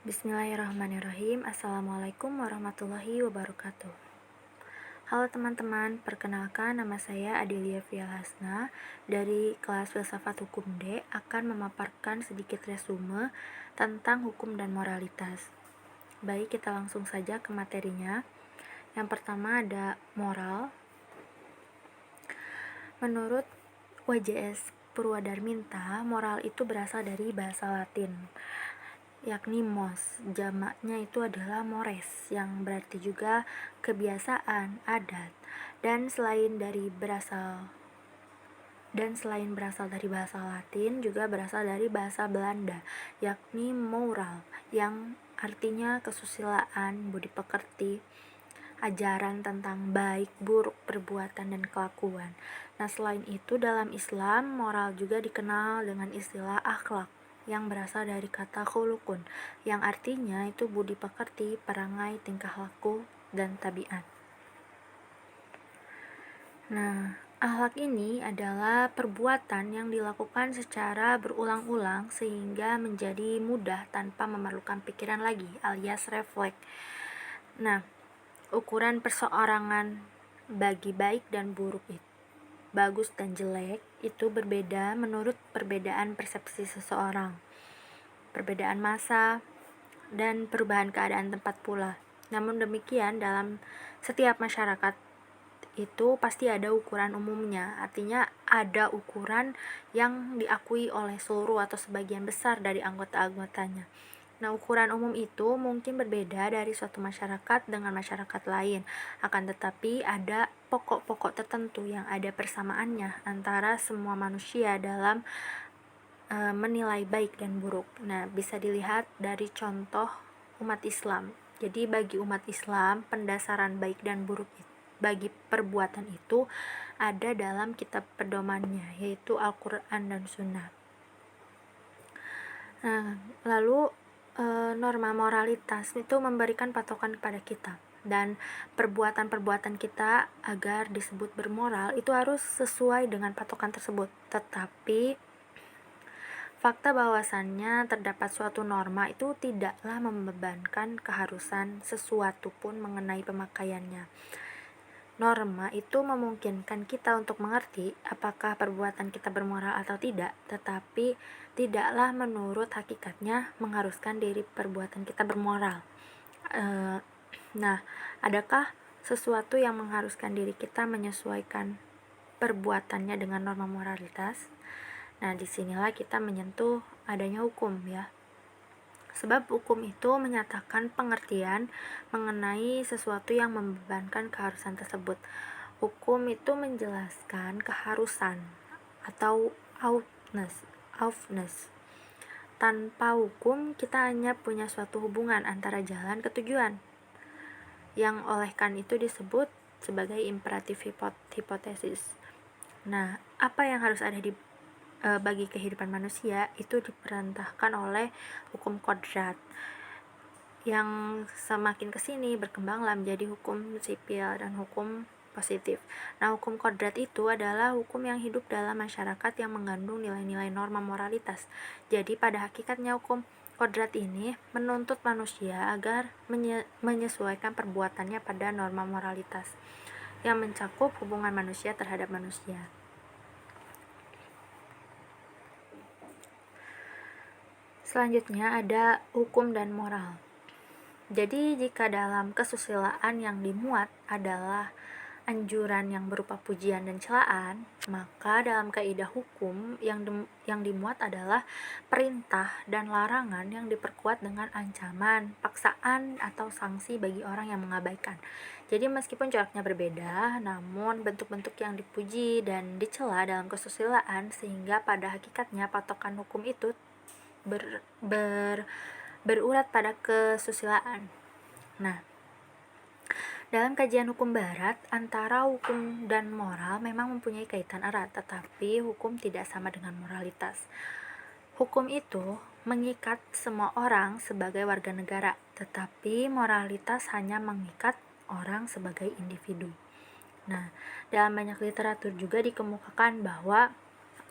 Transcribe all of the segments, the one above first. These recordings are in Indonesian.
Bismillahirrahmanirrahim. Assalamualaikum warahmatullahi wabarakatuh. Halo teman-teman, perkenalkan nama saya Adelia Fialhasna dari kelas Filsafat Hukum D akan memaparkan sedikit resume tentang hukum dan moralitas. Baik, kita langsung saja ke materinya. Yang pertama ada moral. Menurut WJS Purwadarminta, moral itu berasal dari bahasa Latin, yakni mos, jamaknya itu adalah mores, yang berarti juga kebiasaan, adat, dan selain berasal dari bahasa Latin, juga berasal dari bahasa Belanda, yakni moral, yang artinya kesusilaan, budi pekerti, ajaran tentang baik, buruk, perbuatan, dan kelakuan. Nah, selain itu dalam Islam, moral juga dikenal dengan istilah akhlak, yang berasal dari kata khulukun, yang artinya itu budi pekerti, perangai, tingkah laku, dan tabiat. Nah, akhlak ini adalah perbuatan yang dilakukan secara berulang-ulang sehingga menjadi mudah tanpa memerlukan pikiran lagi, alias refleks. Nah, ukuran perseorangan bagi baik dan buruk itu, bagus dan jelek, itu berbeda menurut perbedaan persepsi seseorang, perbedaan masa, dan perubahan keadaan tempat pula. Namun demikian, dalam setiap masyarakat itu pasti ada ukuran umumnya, artinya ada ukuran yang diakui oleh seluruh atau sebagian besar dari anggota-anggotanya. Nah, ukuran umum itu mungkin berbeda dari suatu masyarakat dengan masyarakat lain, akan tetapi ada pokok-pokok tertentu yang ada persamaannya antara semua manusia dalam menilai baik dan buruk. Nah, bisa dilihat dari contoh umat Islam. Jadi bagi umat Islam, pendasaran baik dan buruk bagi perbuatan itu ada dalam kitab pedomannya, yaitu Al-Quran dan Sunnah. Nah, lalu norma moralitas itu memberikan patokan kepada kita, dan perbuatan-perbuatan kita agar disebut bermoral itu harus sesuai dengan patokan tersebut. Tetapi fakta bahwasannya terdapat suatu norma itu tidaklah membebankan keharusan sesuatu pun mengenai pemakaiannya. Norma itu memungkinkan kita untuk mengerti apakah perbuatan kita bermoral atau tidak, tetapi tidaklah menurut hakikatnya mengharuskan diri perbuatan kita bermoral. Nah, adakah sesuatu yang mengharuskan diri kita menyesuaikan perbuatannya dengan norma moralitas? Nah, disinilah kita menyentuh adanya hukum, ya. Sebab hukum itu menyatakan pengertian mengenai sesuatu yang membebankan keharusan tersebut. Hukum itu menjelaskan keharusan atau outness. Tanpa hukum, kita hanya punya suatu hubungan antara jalan ke tujuan, yang olehkan itu disebut sebagai imperatif hipotesis. Nah, apa yang harus ada bagi kehidupan manusia itu diperintahkan oleh hukum kodrat, yang semakin kesini berkembanglah menjadi hukum sipil dan hukum positif. Nah, hukum kodrat itu adalah hukum yang hidup dalam masyarakat yang mengandung nilai-nilai norma moralitas. Jadi pada hakikatnya hukum kodrat ini menuntut manusia agar menyesuaikan perbuatannya pada norma moralitas yang mencakup hubungan manusia terhadap manusia. Selanjutnya ada hukum dan moral. Jadi jika dalam kesusilaan yang dimuat adalah anjuran yang berupa pujian dan celaan, maka dalam kaidah hukum yang dimuat adalah perintah dan larangan yang diperkuat dengan ancaman, paksaan, atau sanksi bagi orang yang mengabaikan. Jadi meskipun coraknya berbeda, namun bentuk-bentuk yang dipuji dan dicela dalam kesusilaan, sehingga pada hakikatnya patokan hukum itu berurat pada kesusilaan. Nah, dalam kajian hukum barat, antara hukum dan moral memang mempunyai kaitan erat, tetapi hukum tidak sama dengan moralitas. Hukum itu mengikat semua orang sebagai warga negara, tetapi moralitas hanya mengikat orang sebagai individu. Nah, dalam banyak literatur juga dikemukakan bahwa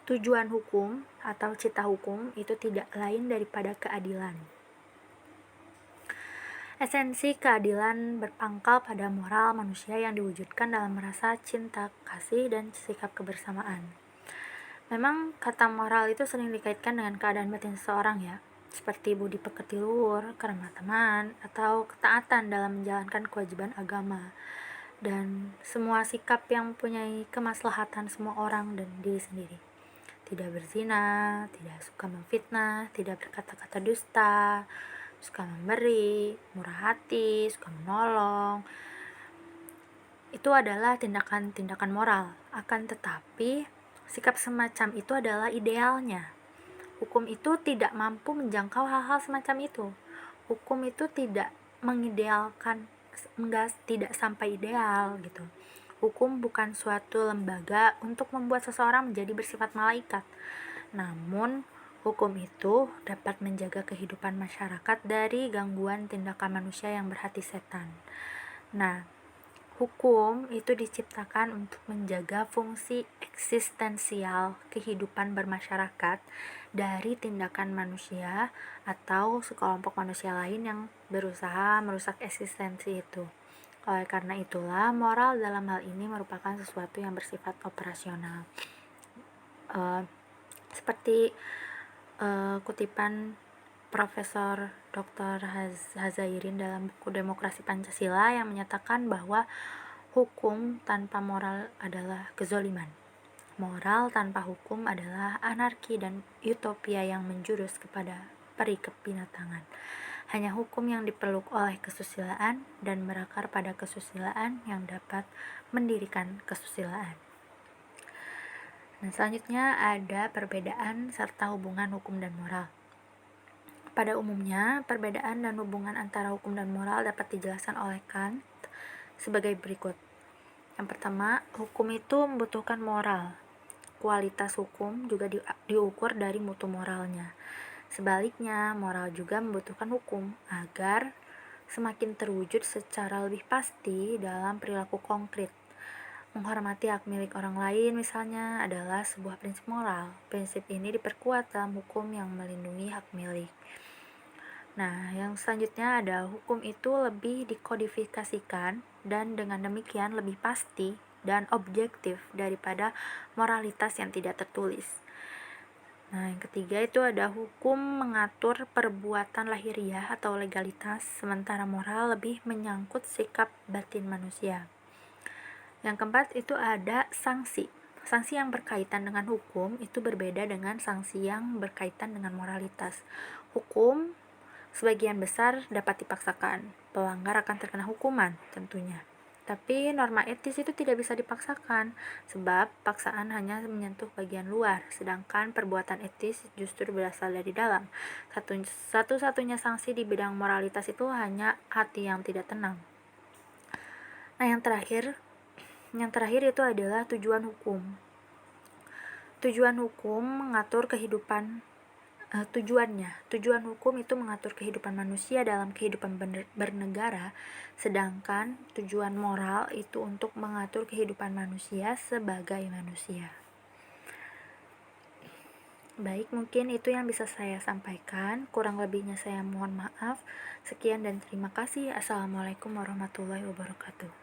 tujuan hukum atau cita hukum itu tidak lain daripada keadilan. Esensi keadilan berpangkal pada moral manusia yang diwujudkan dalam rasa cinta, kasih, dan sikap kebersamaan. Memang kata moral itu sering dikaitkan dengan keadaan batin seseorang ya, seperti budi pekerti luhur, kerama teman, atau ketaatan dalam menjalankan kewajiban agama. Dan semua sikap yang mempunyai kemaslahatan semua orang dan diri sendiri. Tidak berzina, tidak suka memfitnah, tidak berkata-kata dusta, suka memberi, murah hati, suka menolong. Itu adalah tindakan-tindakan moral. Akan tetapi, sikap semacam itu adalah idealnya. Hukum itu tidak mampu menjangkau hal-hal semacam itu. Hukum itu tidak mengidealkan, tidak sampai ideal gitu. Hukum bukan suatu lembaga untuk membuat seseorang menjadi bersifat malaikat. Namun, hukum itu dapat menjaga kehidupan masyarakat dari gangguan tindakan manusia yang berhati setan. Nah, hukum itu diciptakan untuk menjaga fungsi eksistensial kehidupan bermasyarakat dari tindakan manusia atau sekelompok manusia lain yang berusaha merusak eksistensi itu. Oleh karena itulah, moral dalam hal ini merupakan sesuatu yang bersifat operasional. Seperti kutipan Profesor Dr. Hazairin dalam buku Demokrasi Pancasila yang menyatakan bahwa hukum tanpa moral adalah kezoliman. Moral tanpa hukum adalah anarki dan utopia yang menjurus kepada peri kebinatangan. Hanya hukum yang dipeluk oleh kesusilaan dan berakar pada kesusilaan yang dapat mendirikan kesusilaan. Nah, selanjutnya ada perbedaan serta hubungan hukum dan moral. Pada umumnya, perbedaan dan hubungan antara hukum dan moral dapat dijelaskan oleh Kant sebagai berikut. Yang pertama, hukum itu membutuhkan moral. Kualitas hukum juga diukur dari mutu moralnya. Sebaliknya, moral juga membutuhkan hukum agar semakin terwujud secara lebih pasti dalam perilaku konkret. Menghormati hak milik orang lain misalnya adalah sebuah prinsip moral. Prinsip ini diperkuat dalam hukum yang melindungi hak milik. Nah, yang selanjutnya ada hukum itu lebih dikodifikasikan dan dengan demikian lebih pasti dan objektif daripada moralitas yang tidak tertulis. Nah, yang ketiga itu ada hukum mengatur perbuatan lahiriah atau legalitas, sementara moral lebih menyangkut sikap batin manusia. Yang keempat itu ada sanksi. Sanksi yang berkaitan dengan hukum itu berbeda dengan sanksi yang berkaitan dengan moralitas. Hukum sebagian besar dapat dipaksakan. Pelanggar akan terkena hukuman tentunya. Tapi norma etis itu tidak bisa dipaksakan, sebab paksaan hanya menyentuh bagian luar, sedangkan perbuatan etis justru berasal dari dalam. Satu-satunya sanksi di bidang moralitas itu hanya hati yang tidak tenang. Nah, yang terakhir itu adalah tujuan hukum. Tujuan hukum mengatur kehidupan Tujuan hukum itu mengatur kehidupan manusia dalam kehidupan bernegara, sedangkan tujuan moral itu untuk mengatur kehidupan manusia sebagai manusia. Baik, mungkin itu yang bisa saya sampaikan. Kurang lebihnya saya mohon maaf. Sekian dan terima kasih. Assalamualaikum warahmatullahi wabarakatuh.